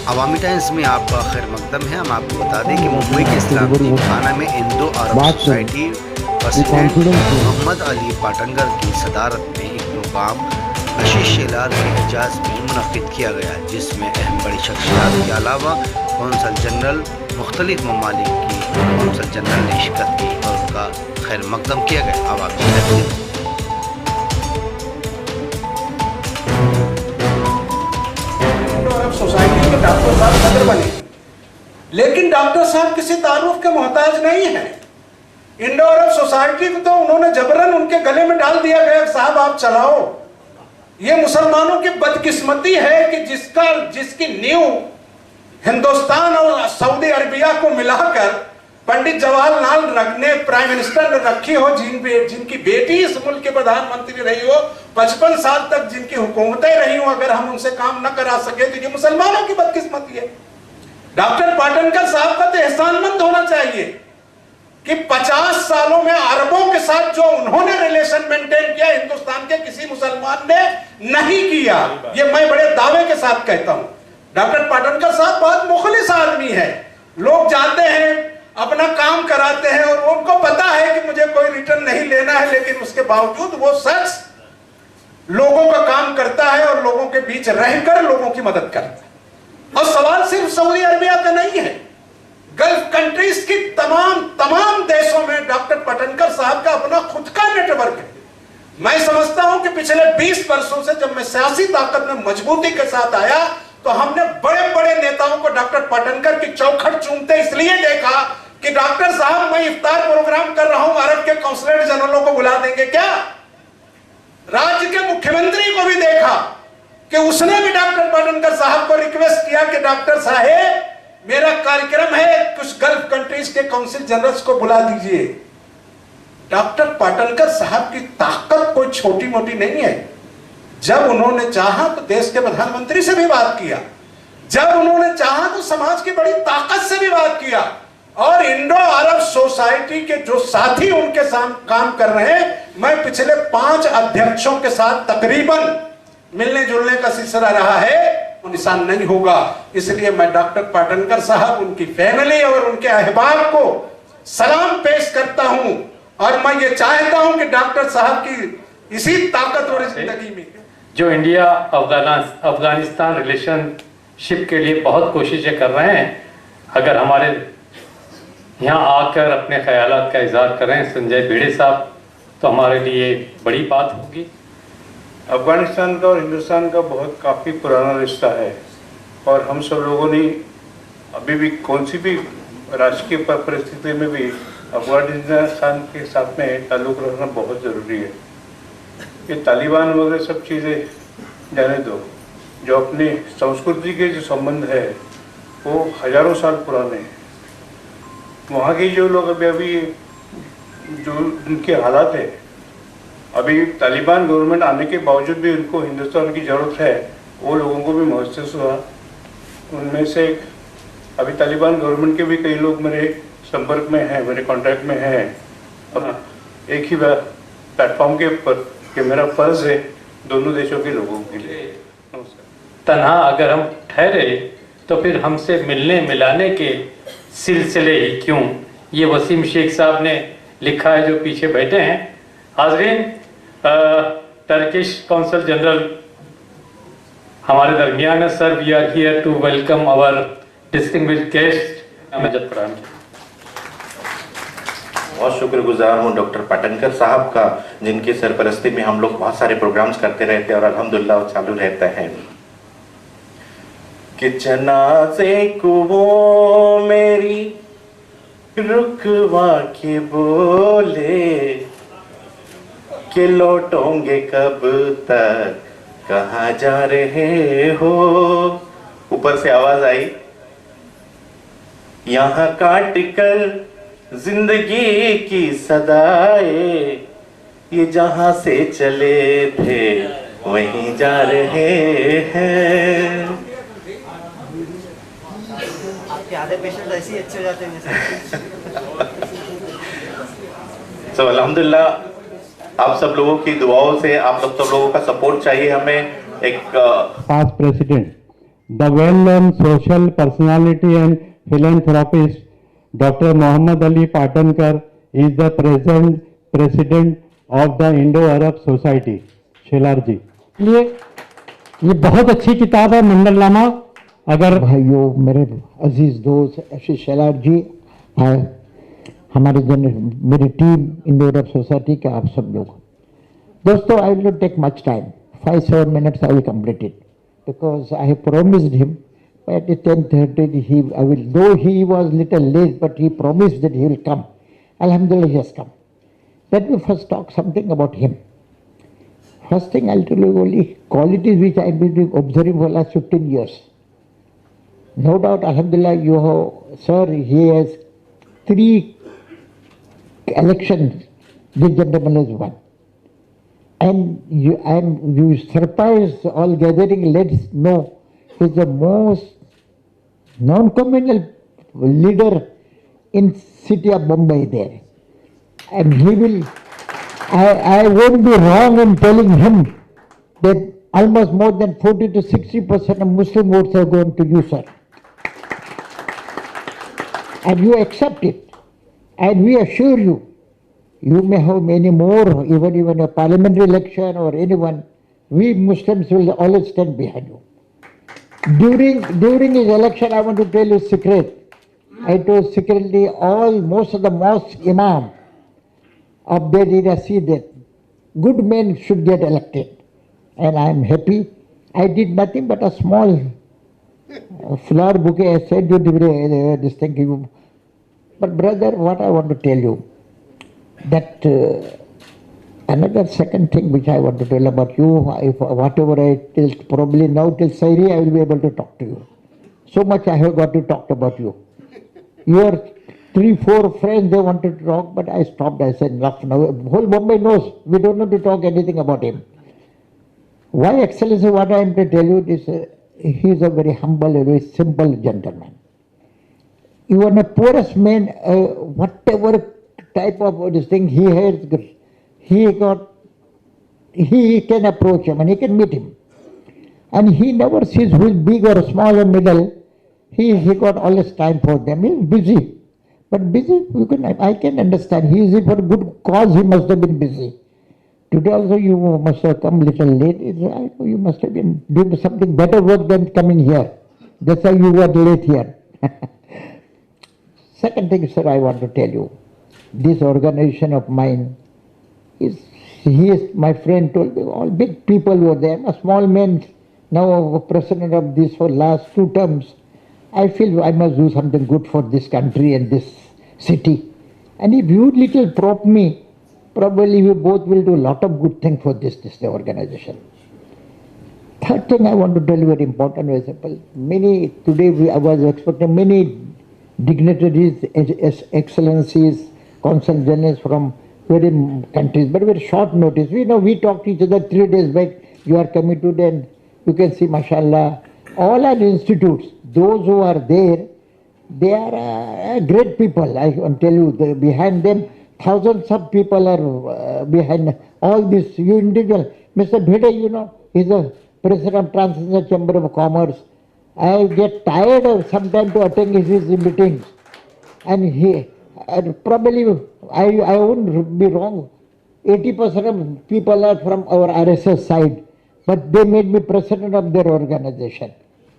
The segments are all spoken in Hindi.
अवामी टाइम्स में आपका खैर मकदम है। हम आपको बता दें कि मुंबई के इस्लामी खाना में इंडो अरब सोसाइटी प्रेसिडेंट मोहम्मद अली पाटंगर की सदारत में एक प्रोग्राम आशीष शेलार के एजाज़ में मुनक़िद किया गया, जिसमें अहम बड़ी शख्सियात के अलावा कौंसल जनरल मुख्तलिफ ममालिक की कौंसल जनरल ने शिरकत की और उनका खैर मकदम किया गया। अब आप सोसाइटी के डॉक्टर साहब सदर बने, लेकिन डॉक्टर साहब किसी तारुफ के मोहताज नहीं है। इंडो अरब सोसाइटी को तो उन्होंने जबरन उनके गले में डाल दिया गया, साहब आप चलाओ। ये मुसलमानों की बदकिस्मती है कि जिसकी नींव हिंदुस्तान और सऊदी अरबिया को मिलाकर पंडित जवाहरलाल ने प्राइम मिनिस्टर ने रखी हो, जिनकी बेटी इस मुल्क के प्रधानमंत्री रही हो, 55 साल तक जिनकी हुकूमतें रही हो, अगर हम उनसे काम न करा सके तो ये मुसलमानों की बदकिस्मती है। डॉक्टर पाटनकर साहब का तो एहसानमंद होना चाहिए कि 50 सालों में अरबों के साथ जो उन्होंने रिलेशन मेंटेन किया, हिंदुस्तान के किसी मुसलमान ने नहीं किया। ये मैं बड़े दावे के साथ कहता हूं। डॉक्टर पाटनकर साहब बहुत मुखलिस आदमी है। लोग जाते हैं, अपना काम कराते हैं और उनको पता है कि मुझे कोई रिटर्न नहीं लेना है, लेकिन उसके बावजूद वो शख्स लोगों का काम करता है और लोगों के बीच रहकर लोगों की मदद करता है। और सवाल सिर्फ सऊदी अरबिया का नहीं है, गल्फ कंट्रीज की तमाम देशों में डॉक्टर पाटनकर साहब का अपना खुद का नेटवर्क है। मैं समझता हूं कि पिछले 20 वर्षों से जब मैं सियासी ताकत में मजबूती के साथ आया तो हमने बड़े बड़े नेताओं को डॉक्टर पाटनकर की चौखट चूमते इसलिए देखा कि डॉक्टर साहब मैं इफ्तार प्रोग्राम कर रहा हूं, अरब के कौंसलेट जनरलों को बुला देंगे क्या? राज्य के मुख्यमंत्री को भी देखा कि उसने भी डॉक्टर पाटनकर साहब को रिक्वेस्ट किया कि डॉक्टर साहब मेरा कार्यक्रम है, कुछ गल्फ कंट्रीज के काउंसिल जनरल्स को बुला दीजिए। डॉक्टर पाटनकर साहब की ताकत कोई छोटी मोटी नहीं है। जब उन्होंने चाहा तो देश के प्रधानमंत्री से भी बात किया, जब उन्होंने चाहा तो समाज की बड़ी ताकत से भी बात किया। और इंडो अरब सोसाइटी के जो साथी उनके साथ काम कर रहे हैं, मैं पिछले 5 अध्यक्षों के साथ तकरीबन मिलने जुलने का सिलसिला रहा है, वो निशान नहीं होगा। इसलिए मैं डॉक्टर पाटनकर साहब, उनकी फैमिली और उनके अहबाब को सलाम पेश करता हूं और मैं ये चाहता हूं कि डॉक्टर साहब की इसी ताकतवर जिंदगी में जो इंडिया अफगानिस्तान रिलेशनशिप के लिए बहुत कोशिशें कर रहे हैं, अगर हमारे यहाँ आकर अपने ख्यालात का इजहार करें संजय भिड़े साहब, तो हमारे लिए बड़ी बात होगी। अफगानिस्तान का और हिंदुस्तान का बहुत काफ़ी पुराना रिश्ता है और हम सब लोगों ने अभी भी कौन सी भी राजकीय परिस्थिति में भी अफगानिस्तान के साथ में ताल्लुक़ रखना बहुत ज़रूरी है। ये तालिबान वगैरह सब चीज़ें जाने दो, जो अपनी संस्कृति के जो संबंध है वो हज़ारों साल पुराने हैं। वहाँ के जो लोग अभी जो उनके हालात है, अभी तालिबान गवर्नमेंट आने के बावजूद भी उनको हिंदुस्तान की ज़रूरत है, वो लोगों को भी महसूस हुआ। उनमें से अभी तालिबान गवर्नमेंट के भी कई लोग मेरे संपर्क में हैं, मेरे कांटेक्ट में हैं। अब एक ही प्लेटफॉर्म के ऊपर कि मेरा फ़र्ज़ है दोनों देशों के लोगों के लिए। तन्हा अगर हम ठहरे तो फिर हमसे मिलने मिलाने के सिलसिले ही क्यों? ये वसीम शेख साहब ने लिखा है जो पीछे बैठे हैं। हाज़रीन, टर्किश कौंसल जनरल हमारे दरमियान है। Sir, we are here to welcome our distinguished guest Amjad Farhan. बहुत शुक्रगुजार हूँ डॉक्टर पाटनकर साहब का, जिनकी सरपरस्ती में हम लोग बहुत सारे प्रोग्राम्स करते रहते हैं और अल्हम्दुलिल्लाह चालू रहता है। कि जनाज़े को वो मेरी रुकवा के बोले कि लौटोगे कब तक, कहाँ जा रहे हो। ऊपर से आवाज आई, यहाँ काट कर जिंदगी की सदाए, ये जहां से चले थे वहीं जा रहे हैं। आपके आधे पेशेंट ऐसे ही अच्छे हो जाते हैं। तो अल्हम्दुलिल्लाह आप सब लोगों की दुआओं से, आप सब लोगों का सपोर्ट चाहिए हमें। एक past president the well-known social personality and philanthropist Dr. Muhammad Ali Patankar is the present president of the Indo-Arab Society. Shelar जी, ये बहुत अच्छी किताब है मंडलनामा. अगर भाइयों, मेरे अजीज दोस्त आशीष शेलार जी, हमारे मेरी टीम इंडो अरब सोसाइटी के आप सब लोग दोस्तों, I will take much time, 5-7 minutes I will complete it because I have promised him at 10:30 I will, though he was little late, but he promised that he will come. Alhamdulillah, he has come. Let me first talk something about him. First thing I'll tell you only qualities which I've been observing for the last 15 years. No doubt, Alhamdulillah, you have, sir, he has 3 elections this gentleman has won. And you surprise all gathering, let's know he's the most non-communal leader in city of Mumbai there. And he will, I won't be wrong in telling him that almost more than 40 to 60% of Muslim votes are going to you, sir. And you accept it. And we assure you, you may have many more, even a parliamentary election or anyone, we Muslims will always stand behind you. During his election, I want to tell you a secret. I told secretly most of the mosque imam of that area see that good men should get elected. And I am happy. I did nothing but a small flower bouquet. I said this thing. But brother, what I want to tell you, that another second thing which I want to tell about you, whatever I tell, probably now till Sairi I will be able to talk to you. So much I have got to talk about you. Your 3-4 friends, they wanted to talk, but I stopped. I said, enough now. Whole Bombay knows we don't need to talk anything about him. Why, Excellency, what I am to tell you is, he is a very humble, a very simple gentleman. Even the poorest man, whatever type of this thing he has, he can approach him and he can meet him. And he never sees who is big or small or middle. He got all his time for them. He is busy. But busy, I can understand. He is for a good cause, he must have been busy. Today also you must have come little late. You must have been doing something better work than coming here. That's why you were late here. Second thing, sir, I want to tell you. This organization of mine my friend told me, all big people were there. A small man, now president of this for last 2 terms. I feel I must do something good for this country and this city. And if you little prop me, probably we both will do a lot of good things for this organization. Third thing I want to tell you very important, very simple. Today I was expecting many dignitaries, excellencies, consul generals from various countries, but very short notice. We talked to each other 3 days back. You are coming today and you can see, mashallah, all our institutes, those who are there, they are great people. I can tell you, behind them, thousands of people are behind all this. You individual, Mr. Bhede, he's the president of Transnational Chamber of Commerce. I get tired of sometimes to attend his meetings. And probably, I won't be wrong, 80% of people are from our RSS side, but they made me president of their organization.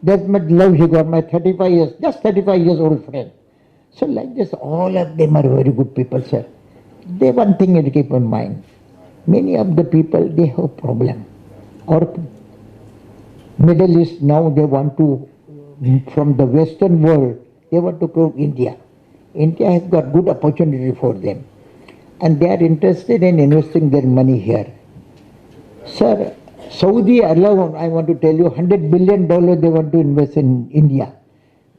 That's much love he got, my 35 years old friend. So like this, all of them are very good people, sir. They one thing to keep in mind. Many of the people, they have a problem. Or Middle East now, they want to, from the Western world, they want to go to India. India has got good opportunity for them. And they are interested in investing their money here. Sir, Saudi alone, I want to tell you, $100 billion they want to invest in India.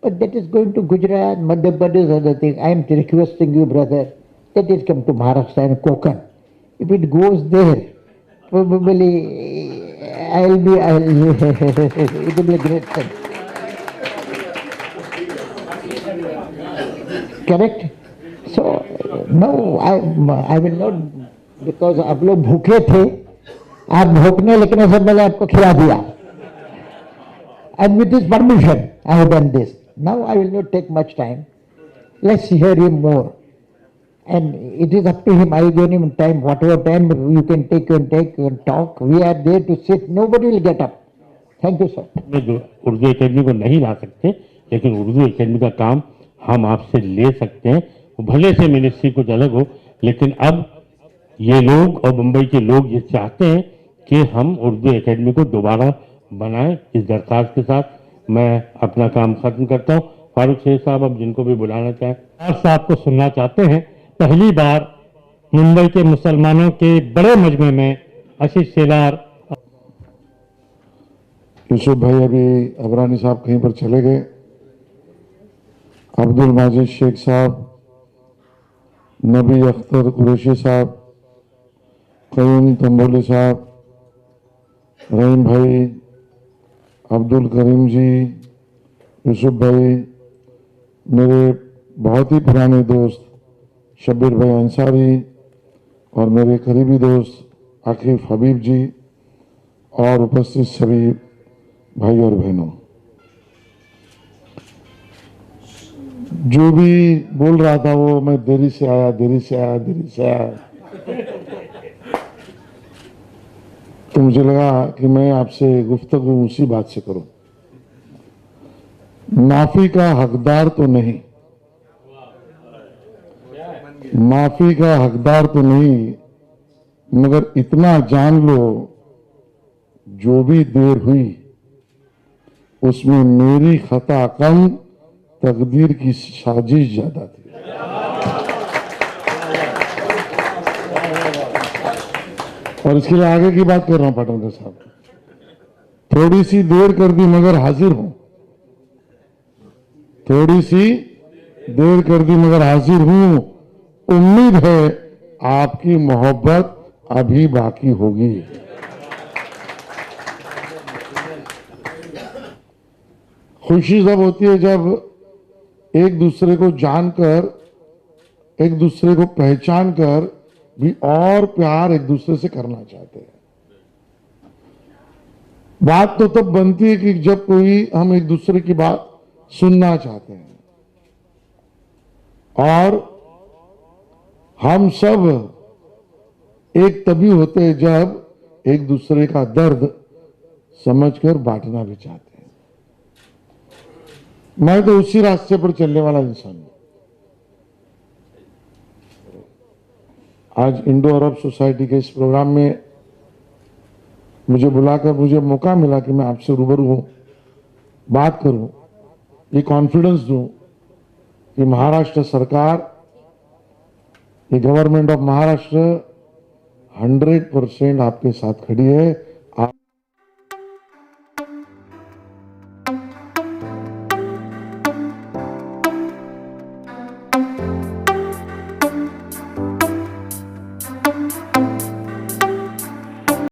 But that is going to Gujarat, Madhya Pradesh, other thing. I am requesting you, brother, that it come to Maharashtra and Konkan. If it goes there, probably it will be a great thing. Correct? So, no, I will not, because आप लोग भूखे थे, आप भूखने लेकिन सब मैंने आपको खिला दिया. And with his permission, I have done this. Now I will not take much time. Let's hear him more. And it is up to him. I give him time, whatever time you can take and talk. We are there to sit. Nobody will get up. Thank you, sir. Urdu academy को नहीं ला सकते, लेकिन उर्दू एकेडमी का काम हम आपसे ले सकते हैं। भले से मिनिस्ट्री कुछ अलग हो, लेकिन अब ये लोग और मुंबई के लोग ये चाहते हैं कि हम उर्दू एकेडमी को दोबारा बनाएं। इस दरखास्त के साथ मैं अपना काम खत्म करता हूं। फारूक शेख साहब अब जिनको भी बुलाना चाहें, साहब को सुनना चाहते हैं। पहली बार मुंबई के मुसलमानों के बड़े मजमे में आशीष शेलार। यूसुफ भाई अभी अबरानी साहब कहीं पर चले गए। अब्दुल माजिद शेख साहब, नबी अख्तर कुरैशी साहब, कयूम तंबोली साहब, रहीम भाई, अब्दुल करीम जी, यूसुफ भाई, मेरे बहुत ही पुराने दोस्त शब्बीर भाई अंसारी और मेरे करीबी दोस्त आकिफ हबीब जी और उपस्थित सभी भाई और बहनों, जो भी बोल रहा था वो मैं देरी से आया। तो मुझे लगा कि मैं आपसे गुफ्तगू उसी बात से करूं। माफी का हकदार तो नहीं, मगर इतना जान लो, जो भी देर हुई उसमें मेरी खता कम, तकदीर की साजिश ज्यादा थी। और इसके लिए आगे की बात कर रहा हूं पाटनकर साहब, थोड़ी सी देर कर दी मगर हाजिर हूं, उम्मीद है आपकी मोहब्बत अभी बाकी होगी। खुशी जब होती है जब एक दूसरे को जानकर, एक दूसरे को पहचान कर भी और प्यार एक दूसरे से करना चाहते हैं। बात तो तब बनती है कि जब हम एक दूसरे की बात सुनना चाहते हैं, और हम सब एक तभी होते हैं जब एक दूसरे का दर्द समझकर बांटना भी चाहते हैं। मैं तो उसी रास्ते पर चलने वाला इंसान हूं। आज इंडो अरब सोसाइटी के इस प्रोग्राम में मुझे बुलाकर मुझे मौका मिला कि मैं आपसे रूबरू हूं, बात करूं, ये कॉन्फिडेंस दूं कि महाराष्ट्र सरकार, ये गवर्नमेंट ऑफ महाराष्ट्र 100% आपके साथ खड़ी है।